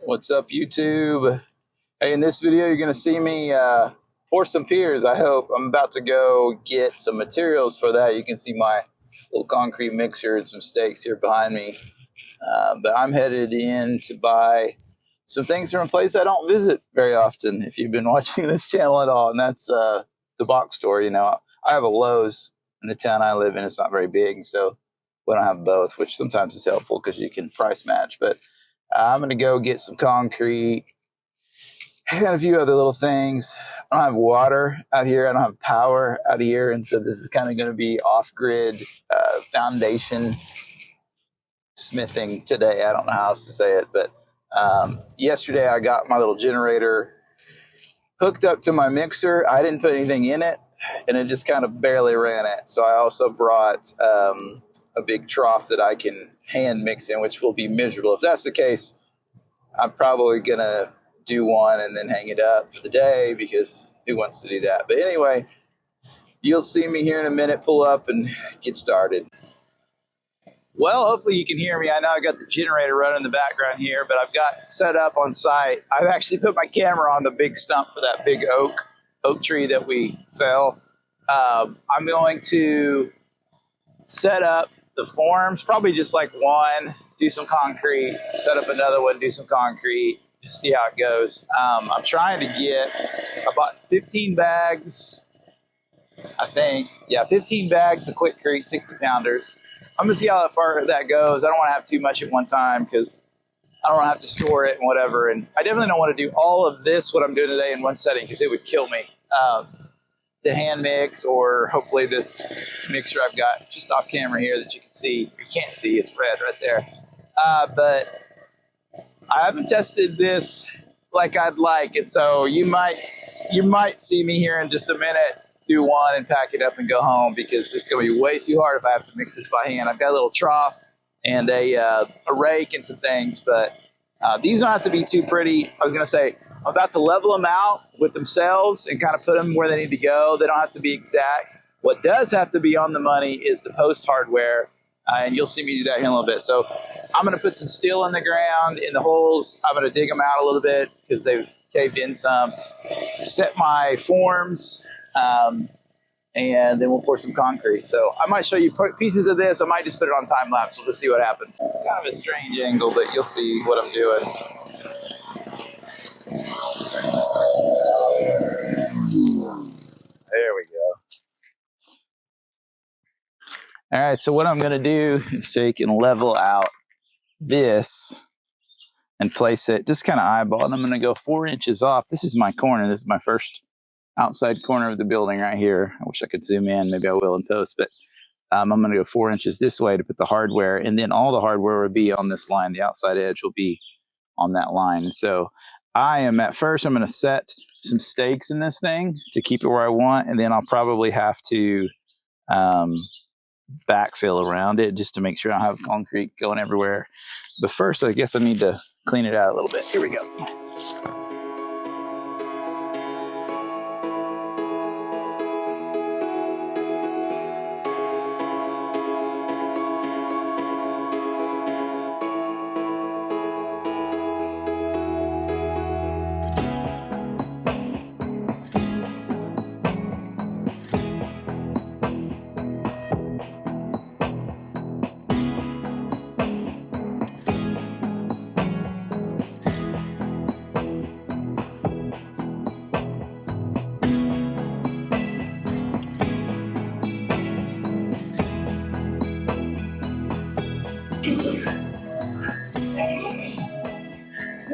What's up, YouTube? Hey, in this video, you're going to see me pour some piers, I hope. I'm about to go get some materials for that. You can see my little concrete mixer and some stakes here behind me. But I'm headed in to buy some things from a place I don't visit very often, if you've been watching this channel at all, and that's the box store. You know, I have a Lowe's in the town I live in. It's not very big, so we don't have both, which sometimes is helpful because you can price match. But I'm going to go get some concrete and a few other little things. I don't have water out here. I don't have power out here. And so this is kind of going to be off-grid foundation smithing today. I don't know how else to say it. But yesterday I got my little generator hooked up to my mixer. I didn't put anything in it, and it just kind of barely ran it. So I also brought a big trough that I can hand mix in, which will be miserable. If that's the case, I'm probably going to do one and then hang it up for the day, because who wants to do that? But anyway, you'll see me here in a minute pull up and get started. Well, hopefully you can hear me. I know I got the generator running in the background here, but I've got set up on site. I've actually put my camera on the big stump for that big oak tree that we fell. I'm going to set up the forms, probably just like one, do some concrete, set up another one, do some concrete, just see how it goes. I'm trying to get about 15 bags, I think. Yeah, 15 bags of Quickcrete 60-pounders. I'm going to see how far that goes. I don't want to have too much at one time because I don't want to have to store it and whatever. And I definitely don't want to do all of this, what I'm doing today, in one setting, because it would kill me. To hand mix, or hopefully this mixer I've got just off camera here that you can see. You can't see, it's red right there. But I haven't tested this like I'd like it, so you might see me here in just a minute do one and pack it up and go home, because it's going to be way too hard if I have to mix this by hand. I've got a little trough and a rake and some things, but these don't have to be too pretty. I was going to say, I'm about to level them out with themselves and kind of put them where they need to go. They don't have to be exact. What does have to be on the money is the post hardware, and you'll see me do that here in a little bit. So I'm going to put some steel in the ground, in the holes. I'm going to dig them out a little bit because they've caved in some. Set my forms, and then we'll pour some concrete. So I might show you pieces of this. I might just put it on time lapse. We'll just see what happens. Kind of a strange angle, but you'll see what I'm doing. There we go. All right, so what I'm going to do is take and level out this and place it, just kind of eyeball it. I'm going to go 4 inches off. This is my corner. This is my first outside corner of the building right here. I wish I could zoom in. Maybe I will in post, but I'm going to go 4 inches this way to put the hardware, and then all the hardware will be on this line. The outside edge will be on that line. And so I'm going to set some stakes in this thing to keep it where I want, and then I'll probably have to backfill around it just to make sure I don't have concrete going everywhere. But first, I guess I need to clean it out a little bit. Here we go.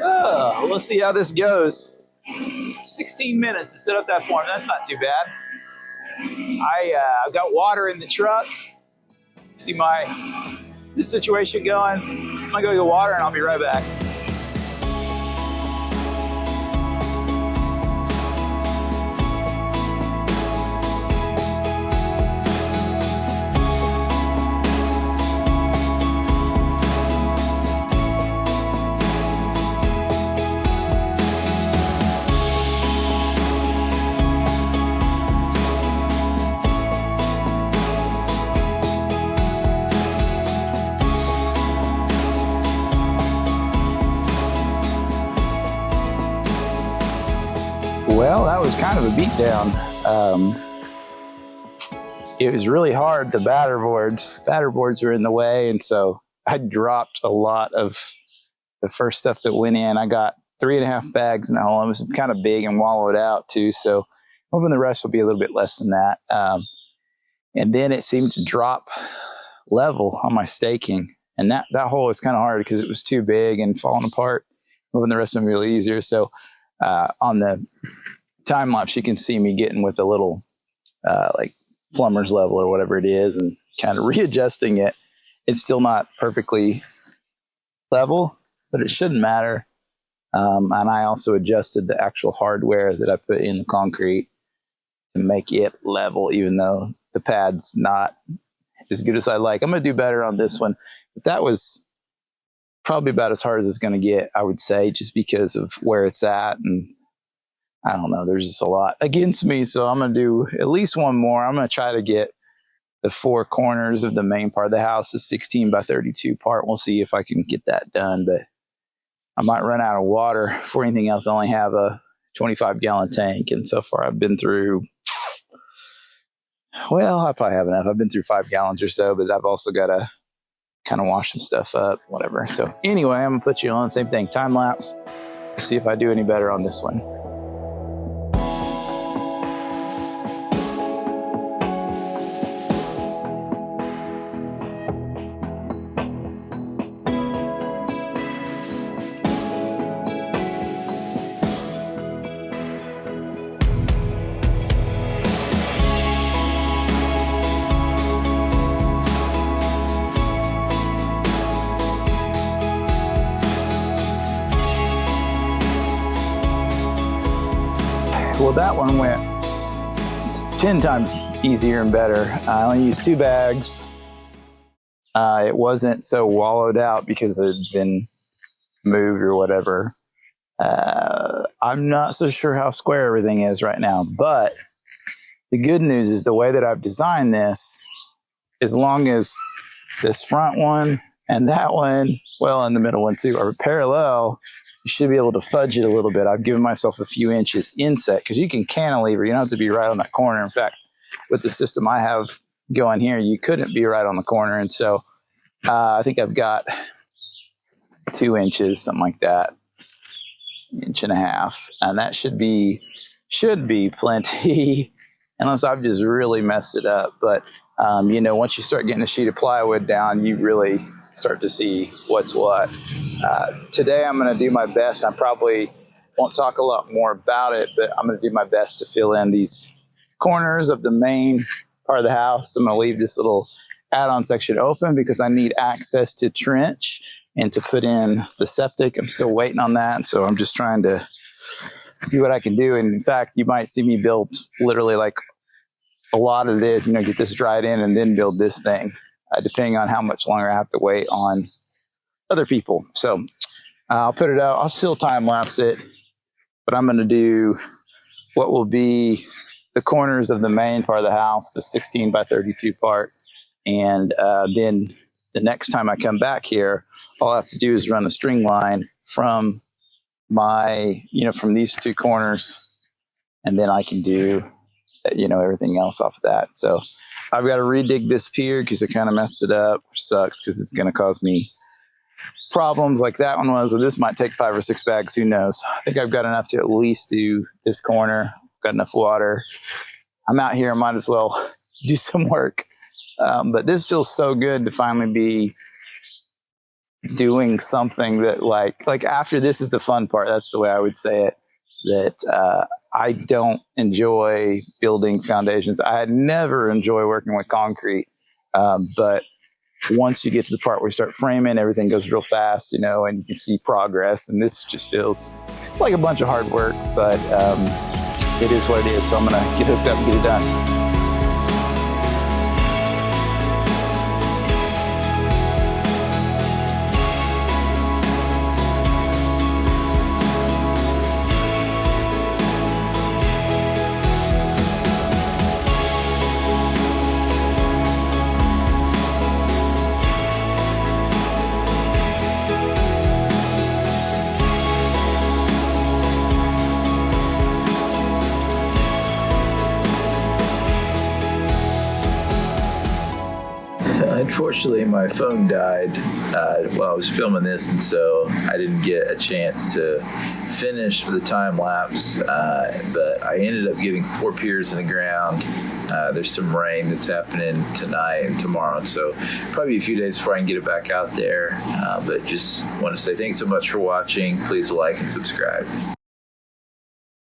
Oh, let's see how this goes. 16 minutes to set up that form. That's not too bad. I've got water in the truck. See this situation going. I'm gonna go get water and I'll be right back. Well, that was kind of a beatdown. It was really hard. The batter boards were in the way, and so I dropped a lot of the first stuff that went in. I got 3.5 bags in the hole. It was kind of big and wallowed out too, so I'm hoping the rest will be a little bit less than that. And then it seemed to drop level on my staking, and that hole was kind of hard because it was too big and falling apart. Moving the rest of them really easier. So on the time lapse, you can see me getting with a little like plumber's level or whatever it is, and kind of readjusting it. It's still not perfectly level, but it shouldn't matter. And I also adjusted the actual hardware that I put in the concrete to make it level, even though the pad's not as good as I like. I'm going to do better on this one, but that was probably about as hard as it's going to get, I would say, just because of where it's at. And I don't know, there's just a lot against me. So I'm going to do at least one more. I'm going to try to get the 4 corners of the main part of the house, the 16 by 32 part. We'll see if I can get that done, but I might run out of water for anything else. I only have a 25-gallon tank. And so far I've been through, well, I probably have enough. I've been through 5 gallons or so, but I've also got to kind of wash some stuff up, whatever. So anyway, I'm gonna put you on, same thing, time lapse, see if I do any better on this one. Well, that one went 10 times easier and better. I only used 2 bags. It wasn't so wallowed out because it had been moved or whatever. I'm not so sure how square everything is right now, but the good news is the way that I've designed this, as long as this front one and that one, well, and the middle one too, are parallel, you should be able to fudge it a little bit. I've given myself a few inches inset because you can cantilever. You don't have to be right on that corner. In fact, with the system I have going here, you couldn't be right on the corner. And so I think I've got 2 inches, something like that, 1.5 inches. And that should be plenty unless I've just really messed it up. But, you know, once you start getting a sheet of plywood down, you really start to see what's what. Today I'm going to do my best. I probably won't talk a lot more about it, but I'm going to do my best to fill in these corners of the main part of the house. I'm going to leave this little add-on section open because I need access to trench and to put in the septic. I'm still waiting on that, so I'm just trying to do what I can do. And in fact, you might see me build literally like a lot of this, you know, get this dried in and then build this thing, depending on how much longer I have to wait on other people. So I'll put it out. I'll still time lapse it, but I'm going to do what will be the corners of the main part of the house, the 16 by 32 part. And then the next time I come back here, all I have to do is run a string line from my, you know, from these 2 corners, and then I can do, you know, everything else off of that. So I've got to redig this pier because I kind of messed it up, which sucks because it's going to cause me problems like that one was. So this might take 5 or 6 bags. Who knows? I think I've got enough to at least do this corner. Got enough water. I'm out here. I might as well do some work. But this feels so good to finally be doing something that like after this is the fun part. That's the way I would say it. That I don't enjoy building foundations. I never enjoy working with concrete. But once you get to the part where you start framing, everything goes real fast, you know, and you can see progress. And this just feels like a bunch of hard work, but it is what it is. So I'm going to get hooked up and get it done. Unfortunately, my phone died while I was filming this, and so I didn't get a chance to finish the time lapse. But I ended up getting 4 piers in the ground. There's some rain that's happening tonight and tomorrow, so probably a few days before I can get it back out there. But just want to say thanks so much for watching. Please like and subscribe.